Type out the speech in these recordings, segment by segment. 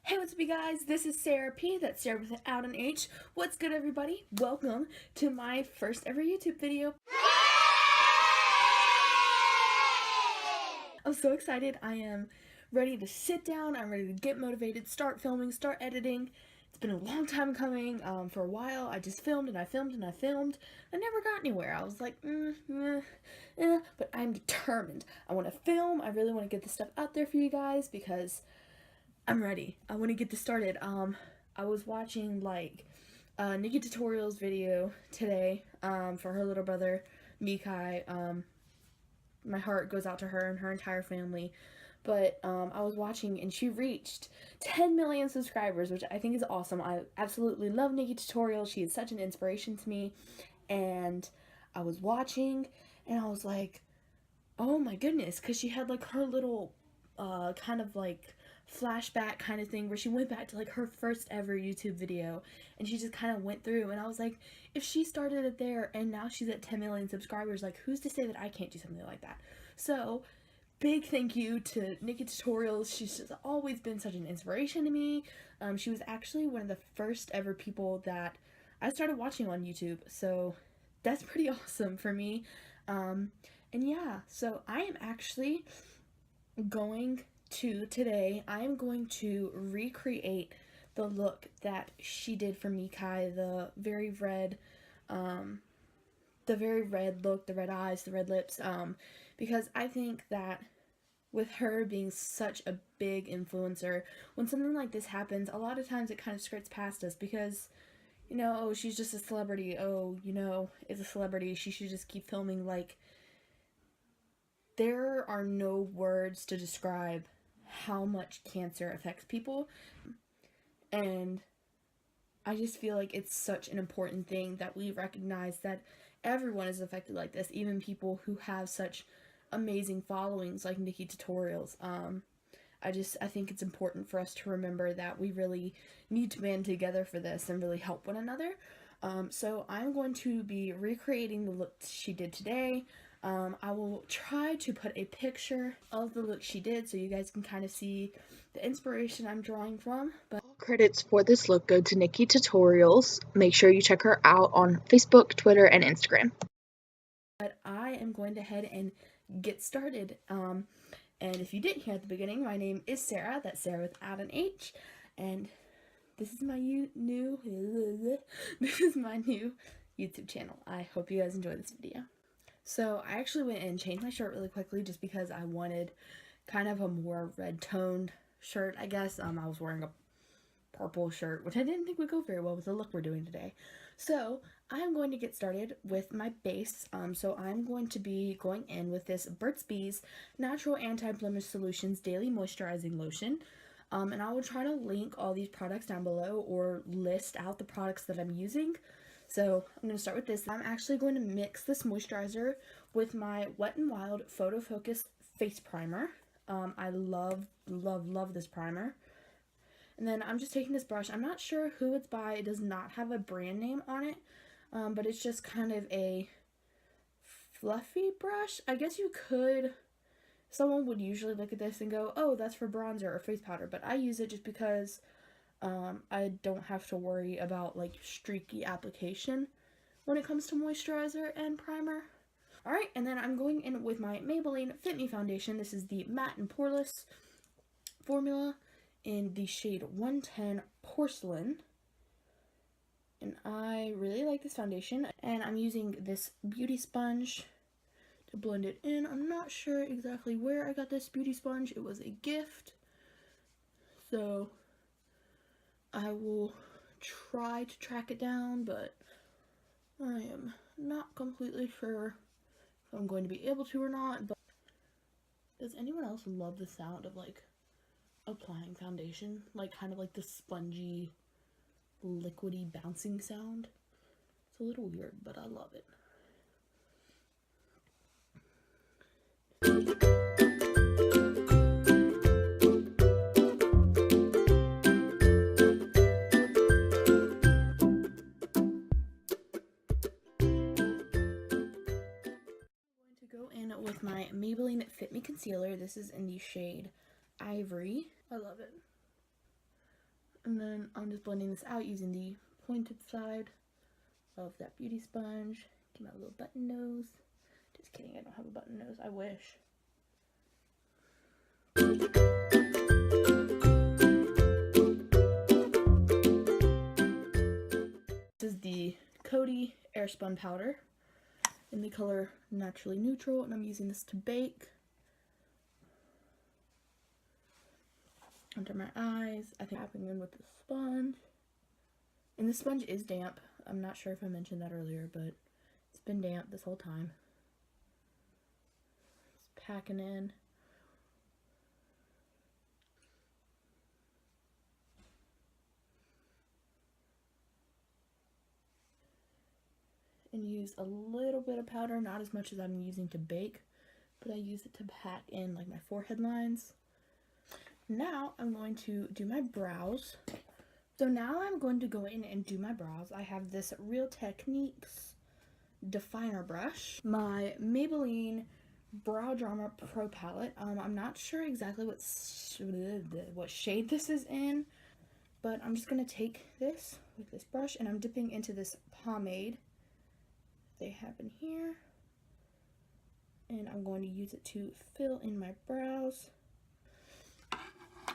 Hey, what's up you guys? This is Sarah P. That's Sarah without an H. What's good, everybody? Welcome to my first ever YouTube video. I'm so excited. I am ready to sit down. I'm ready to get motivated, start filming, start editing. It's been a long time coming. For a while, I just filmed and I filmed and I filmed. I never got anywhere. I was like, but I'm determined. I want to film. I really want to get this stuff out there for you guys because I'm ready. I want to get this started. I was watching NikkieTutorials video today for her little brother Nikkie. My heart goes out to her and her entire family. But I was watching and she reached 10 million subscribers, which I think is awesome. I absolutely love NikkieTutorials. She is such an inspiration to me. And I was watching and I was like, oh my goodness, because she had like her little kind of like flashback kind of thing where she went back to like her first ever YouTube video and she just kind of went through, and I was like, if she started it there and now she's at 10 million subscribers, like who's to say that I can't do something like that? So big thank you to NikkieTutorials. She's just always been such an inspiration to me. She was actually one of the first ever people that I started watching on YouTube, so that's pretty awesome for me. And yeah, so I am actually going to today, I am going to recreate the look that she did for Nikkie, the very red look, the red eyes, the red lips, because I think that with her being such a big influencer, when something like this happens, a lot of times it kind of skirts past us because, you know, oh, she's just a celebrity, oh, you know, is a celebrity, she should just keep filming. Like, there are no words to describe how much cancer affects people, and I just feel like it's such an important thing that we recognize that everyone is affected like this, even people who have such amazing followings like NikkieTutorials. I think it's important for us to remember that we really need to band together for this and really help one another. So I'm going to be recreating the look she did today. I will try to put a picture of the look she did so you guys can kind of see the inspiration I'm drawing from. But all credits for this look go to NikkieTutorials. Make sure you check her out on Facebook, Twitter, and Instagram. But I am going to head and get started. And if you didn't hear at the beginning, my name is Sarah. That's Sarah without an H. And this is my new YouTube channel. I hope you guys enjoy this video. So I actually went and changed my shirt really quickly just because I wanted kind of a more red toned shirt, I guess. I was wearing a purple shirt, which I didn't think would go very well with the look we're doing today. So I'm going to get started with my base. So I'm going to be going in with this Burt's Bees Natural Anti-Blemish Solutions Daily Moisturizing Lotion. And I will try to link all these products down below or list out the products that I'm using. So I'm going to start with this. I'm actually going to mix this moisturizer with my Wet n Wild Photo Focus Face Primer. I love this primer. And then I'm just taking this brush. I'm not sure who it's by. It does not have a brand name on it, but it's just kind of a fluffy brush. I guess you could, someone would usually look at this and go, oh, that's for bronzer or face powder, but I use it just because I don't have to worry about like streaky application when it comes to moisturizer and primer. Alright, and then I'm going in with my Maybelline Fit Me foundation. This is the Matte and Poreless formula in the shade 110 Porcelain. And I really like this foundation. And I'm using this beauty sponge to blend it in. I'm not sure exactly where I got this beauty sponge. It was a gift. So I will try to track it down, but I am not completely sure if I'm going to be able to or not. But does anyone else love the sound of like applying foundation? Like kind of like the spongy, liquidy, bouncing sound. It's a little weird, but I love it. With my Maybelline Fit Me Concealer. This is in the shade Ivory. I love it. And then I'm just blending this out using the pointed side of that beauty sponge. Give my little button nose. Just kidding, I don't have a button nose. I wish. This is the Coty Airspun powder in the color Naturally Neutral, and I'm using this to bake under my eyes. I think tapping in with the sponge. And the sponge is damp. I'm not sure if I mentioned that earlier, but it's been damp this whole time. Just packing in. And use a little bit of powder, not as much as I'm using to bake, but I use it to pack in like my forehead lines. Now I'm going to do my brows. So now I'm going to go in and do my brows. I have this Real Techniques definer brush, my Maybelline Brow Drama Pro palette. I'm not sure exactly what shade this is in, but I'm just going to take this with this brush and I'm dipping into this pomade they have in here, and I'm going to use it to fill in my brows.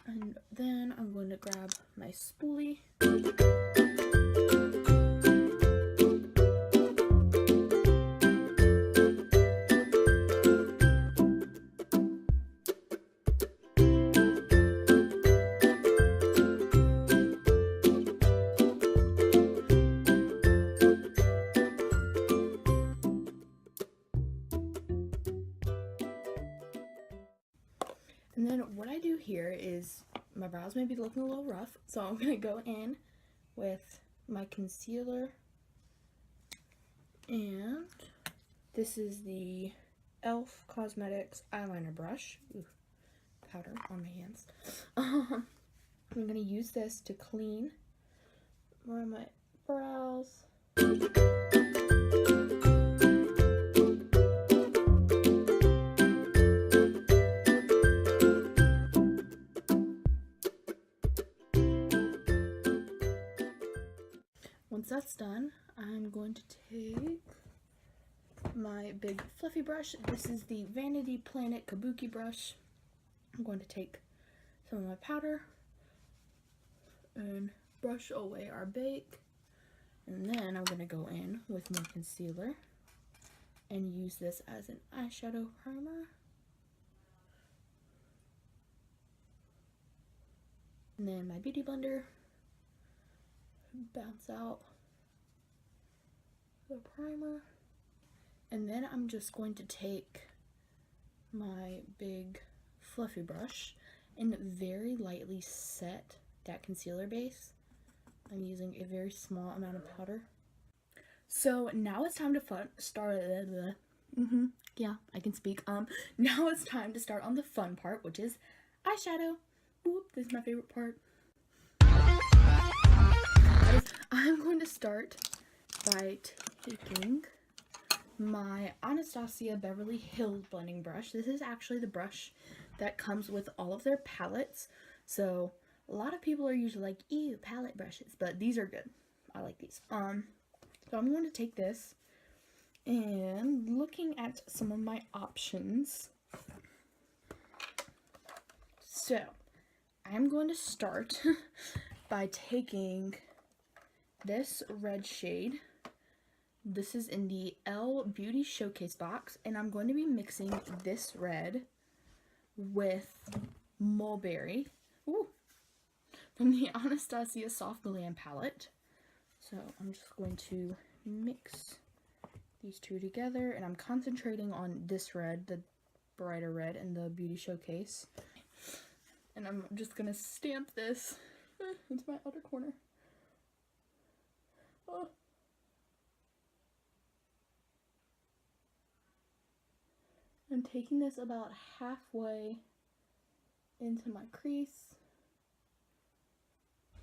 And then I'm going to grab my spoolie. And then what I do here is, my brows may be looking a little rough, so I'm going to go in with my concealer, and this is the e.l.f. Cosmetics eyeliner brush. Ooh, powder on my hands. I'm going to use this to clean my brows. Once that's done, I'm going to take my big fluffy brush. This is the Vanity Planet Kabuki brush. I'm going to take some of my powder and brush away our bake. And then I'm going to go in with more concealer and use this as an eyeshadow primer. And then my beauty blender. Bounce out the primer, and then I'm just going to take my big fluffy brush and very lightly set that concealer base. I'm using a very small amount of powder. So now it's time to start. Yeah, I can speak. Now it's time to start on the fun part, which is eyeshadow. Whoop, this is my favorite part. I'm going to start by taking my Anastasia Beverly Hills blending brush. This is actually the brush that comes with all of their palettes. So a lot of people are usually like, ew, palette brushes, but these are good. I like these. So I'm going to take this, and looking at some of my options. So I'm going to start by taking this red shade. This is in the Elle Beauty Showcase Box, and I'm going to be mixing this red with Mulberry, from the Anastasia Soft Glam palette. So I'm just going to mix these two together, and I'm concentrating on this red, the brighter red in the Beauty Showcase. And I'm just going to stamp this into my outer corner. Oh. I'm taking this about halfway into my crease,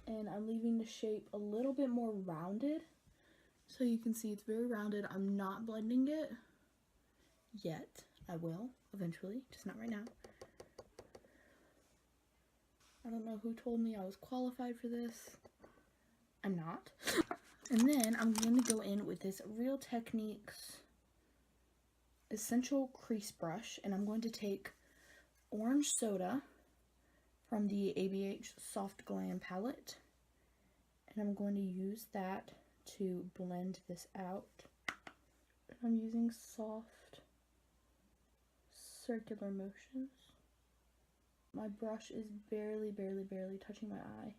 and I'm leaving the shape a little bit more rounded. So you can see it's very rounded. I'm not blending it yet. I will eventually, just not right now. I don't know who told me I was qualified for this. I'm not. And then I'm going to go in with this Real Techniques Essential Crease Brush, and I'm going to take Orange Soda from the ABH Soft Glam palette, and I'm going to use that to blend this out. I'm using soft circular motions. My brush is barely touching my eye.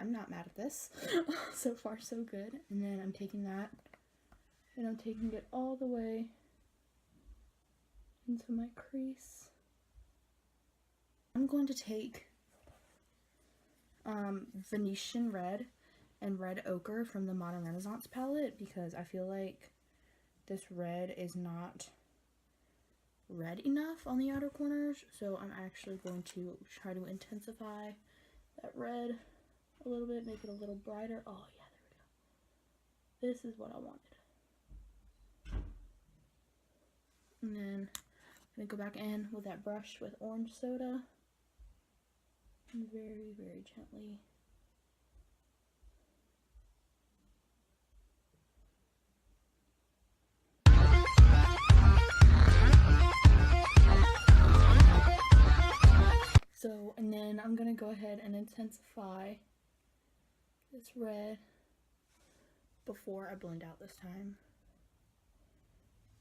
I'm not mad at this. So far so good. And then I'm taking that and I'm taking it all the way into my crease. I'm going to take Venetian Red and Red Ochre from the Modern Renaissance palette, because I feel like this red is not red enough on the outer corners, so I'm actually going to try to intensify that red a little bit, make it a little brighter. Oh yeah, there we go. This is what I wanted. And then I'm going to go back in with that brush with Orange Soda and very gently and then I'm going to go ahead and intensify this red before I blend out this time.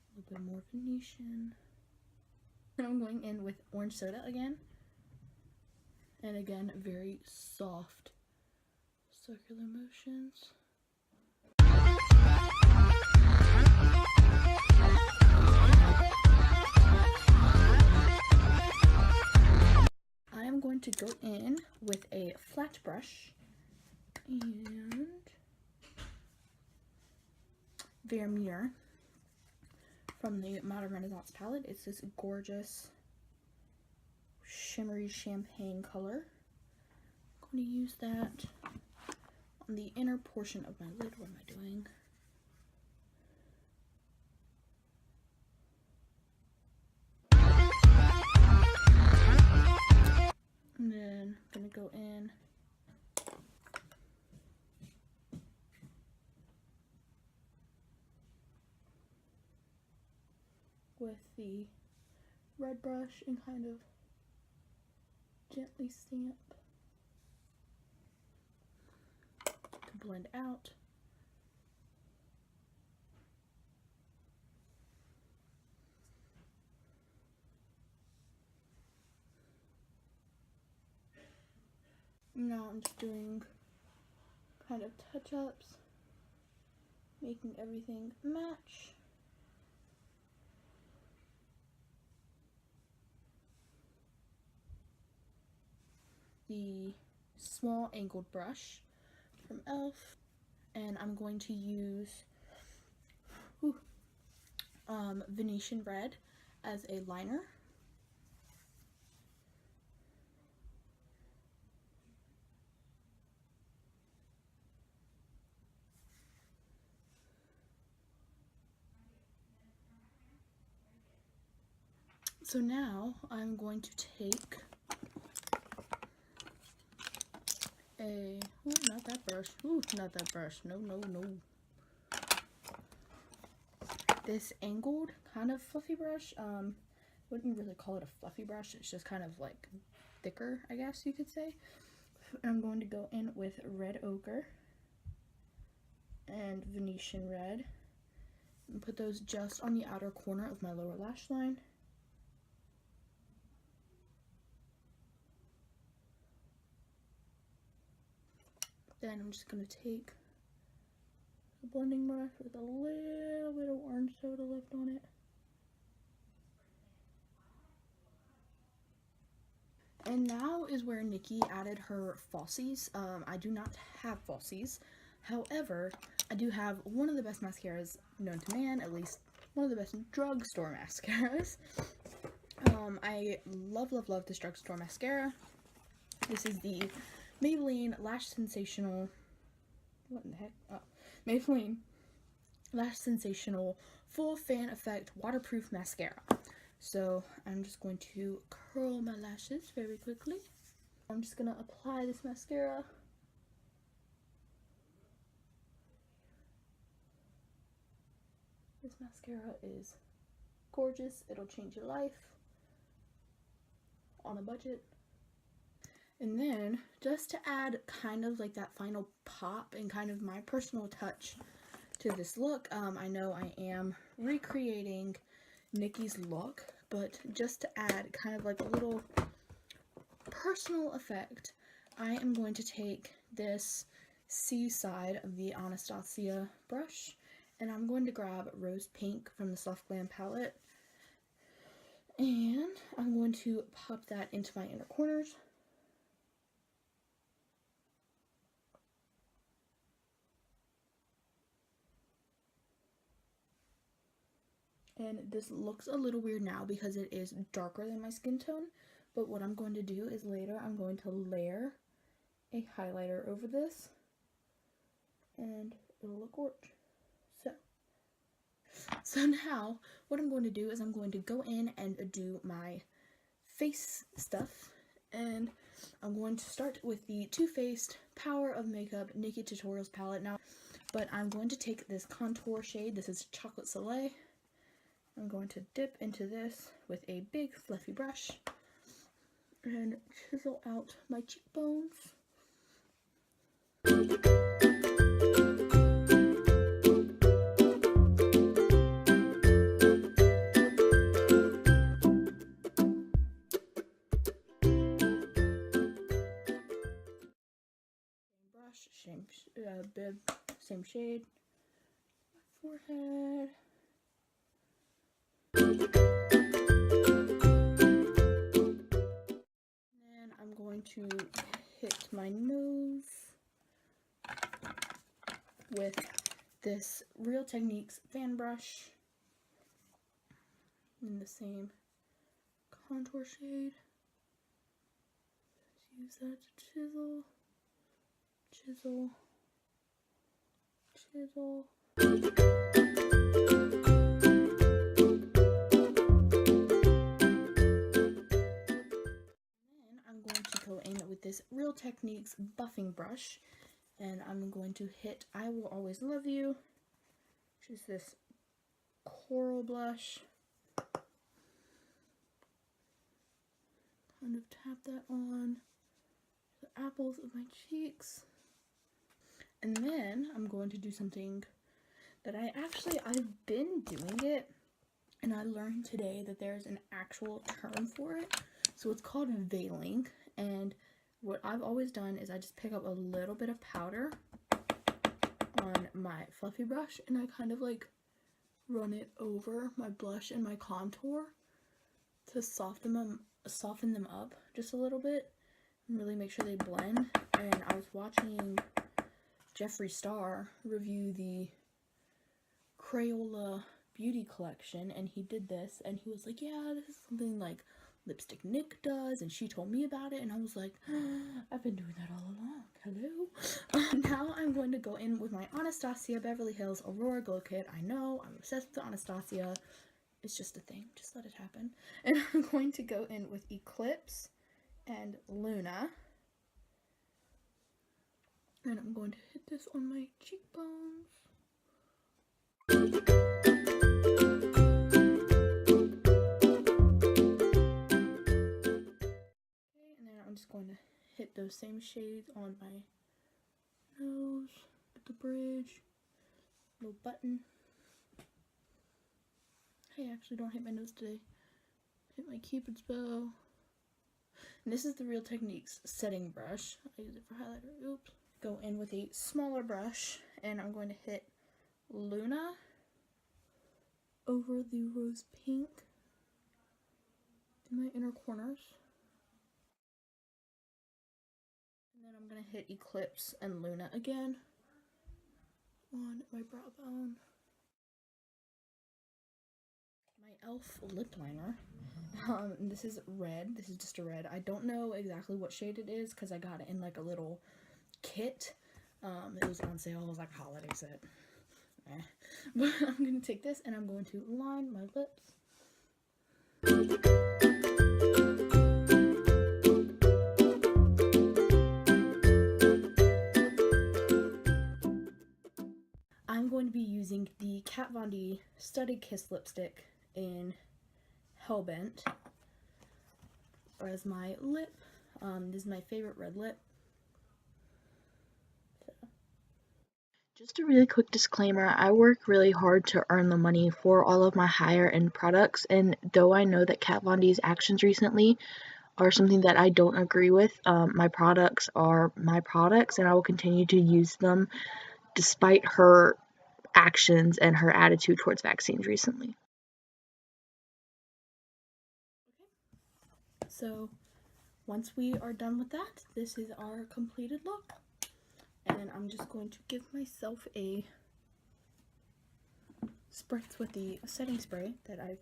A little bit more Venetian. And I'm going in with Orange Soda again. And again, very soft circular motions. I am going to go in with a flat brush and Vermeer from the Modern Renaissance palette. It's this gorgeous shimmery champagne color. I'm going to use that on the inner portion of my lid. What am I doing? And then I'm going to go in with the red brush and kind of gently stamp to blend out. Now I'm just doing kind of touch-ups, making everything match. The small angled brush from Elle, and I'm going to use Venetian Red as a liner. So now I'm going to take not that brush. Not that brush. No. This angled kind of fluffy brush. Wouldn't really call it a fluffy brush. It's just kind of like thicker, I guess you could say. And I'm going to go in with Red Ochre and Venetian Red and put those just on the outer corner of my lower lash line. Then I'm just going to take a blending brush with a little bit of orange soda left on it. And now is where Nikkie added her falsies. I do not have falsies. However, I do have one of the best mascaras known to man, at least one of the best drugstore mascaras. I love this drugstore mascara. This is the Maybelline Lash Sensational, what in the heck? Oh, Maybelline Lash Sensational Full Fan Effect Waterproof Mascara. So I'm just going to curl my lashes very quickly. I'm just going to apply this mascara. This mascara is gorgeous. It'll change your life on a budget. And then just to add kind of like that final pop and kind of my personal touch to this look, I know I am recreating Nikkie's look, but just to add kind of like a little personal effect, I am going to take this C side of the Anastasia brush, and I'm going to grab Rose Pink from the Soft Glam palette, and I'm going to pop that into my inner corners. And this looks a little weird now because it is darker than my skin tone, but what I'm going to do is later I'm going to layer a highlighter over this, and it'll look gorgeous. So now what I'm going to do is I'm going to go in and do my face stuff, and I'm going to start with the Too Faced Power of Makeup NikkieTutorials palette now, but I'm going to take this contour shade. This is Chocolate Soleil. I'm going to dip into this with a big fluffy brush and chisel out my cheekbones. Same bib, same shade. Forehead. And then I'm going to hit my nose with this Real Techniques fan brush in the same contour shade. Just use that to chisel. Chisel, chisel. And then I'm going to go in with this Real Techniques buffing brush, and I'm going to hit I Will Always Love You, which is this coral blush. Kind of tap that on the apples of my cheeks. And then I'm going to do something that I've been doing it, and I learned today that there's an actual term for it. So it's called veiling, and what I've always done is I just pick up a little bit of powder on my fluffy brush, and I kind of like run it over my blush and my contour to soften them up just a little bit and really make sure they blend. And I was watching Jeffree Star review the Crayola beauty collection, and he did this, and he was like, yeah, this is something like Lipstick Nick does, and she told me about it, and I was like, I've been doing that all along. Hello. Now I'm going to go in with my Anastasia Beverly Hills Aurora Glow Kit. I know, I'm obsessed with Anastasia. It's just a thing. Just let it happen. And I'm going to go in with Eclipse and Luna. And I'm going to hit this on my cheekbones. I'm just going to hit those same shades on my nose, at the bridge, little button. Hey, actually don't hit my nose today. Hit my Cupid's bow. And this is the Real Techniques setting brush. I use it for highlighter. Oops. Go in with a smaller brush, and I'm going to hit Luna over the rose pink in my inner corners. And then I'm going to hit Eclipse and Luna again on my brow bone. My e.l.f. lip liner. This is red. This is just a red. I don't know exactly what shade it is because I got it in like a little kit. It was on sale. It was like a holiday set. But I'm going to take this and I'm going to line my lips. I'm going to be using the Kat Von D Studded Kiss lipstick in Hellbent as my lip. This is my favorite red lip. Just a really quick disclaimer, I work really hard to earn the money for all of my higher end products, and though I know that Kat Von D's actions recently are something that I don't agree with, my products are my products and I will continue to use them despite her actions and her attitude towards vaccines recently. So once we are done with that, this is our completed look. And I'm just going to give myself a spritz with the setting spray that I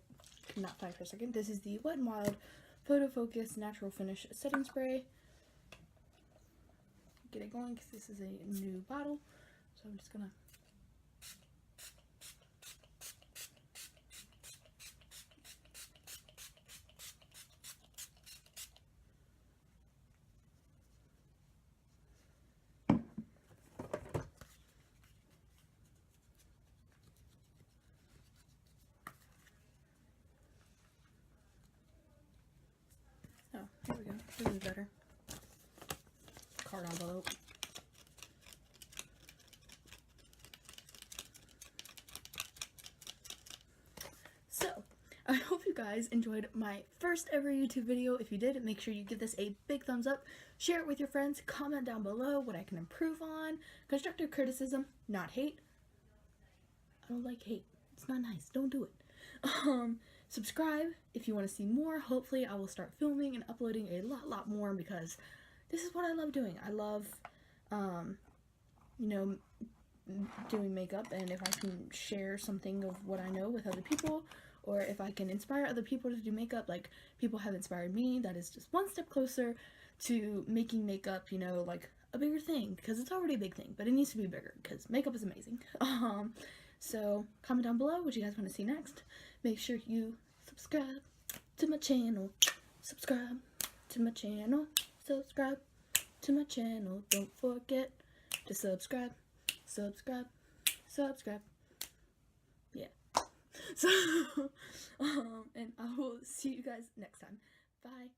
cannot find for a second. This is the Wet n Wild Photo Focus Natural Finish Setting Spray. Get it going because this is a new bottle. So I'm just gonna here we go. This is better. Card envelope. So, I hope you guys enjoyed my first ever YouTube video. If you did, make sure you give this a big thumbs up. Share it with your friends. Comment down below what I can improve on. Constructive criticism, not hate. I don't like hate. It's not nice. Don't do it. Subscribe if you want to see more. Hopefully I will start filming and uploading a lot more because this is what I love doing. I love, you know, doing makeup, and if I can share something of what I know with other people, or if I can inspire other people to do makeup like people have inspired me, that is just one step closer to making makeup, you know, like a bigger thing, because it's already a big thing, but it needs to be bigger because makeup is amazing. So comment down below what you guys want to see next. Make sure you subscribe to my channel. Subscribe to my channel. Subscribe to my channel. Don't forget to subscribe. Subscribe. Subscribe. Yeah. So, and I will see you guys next time. Bye.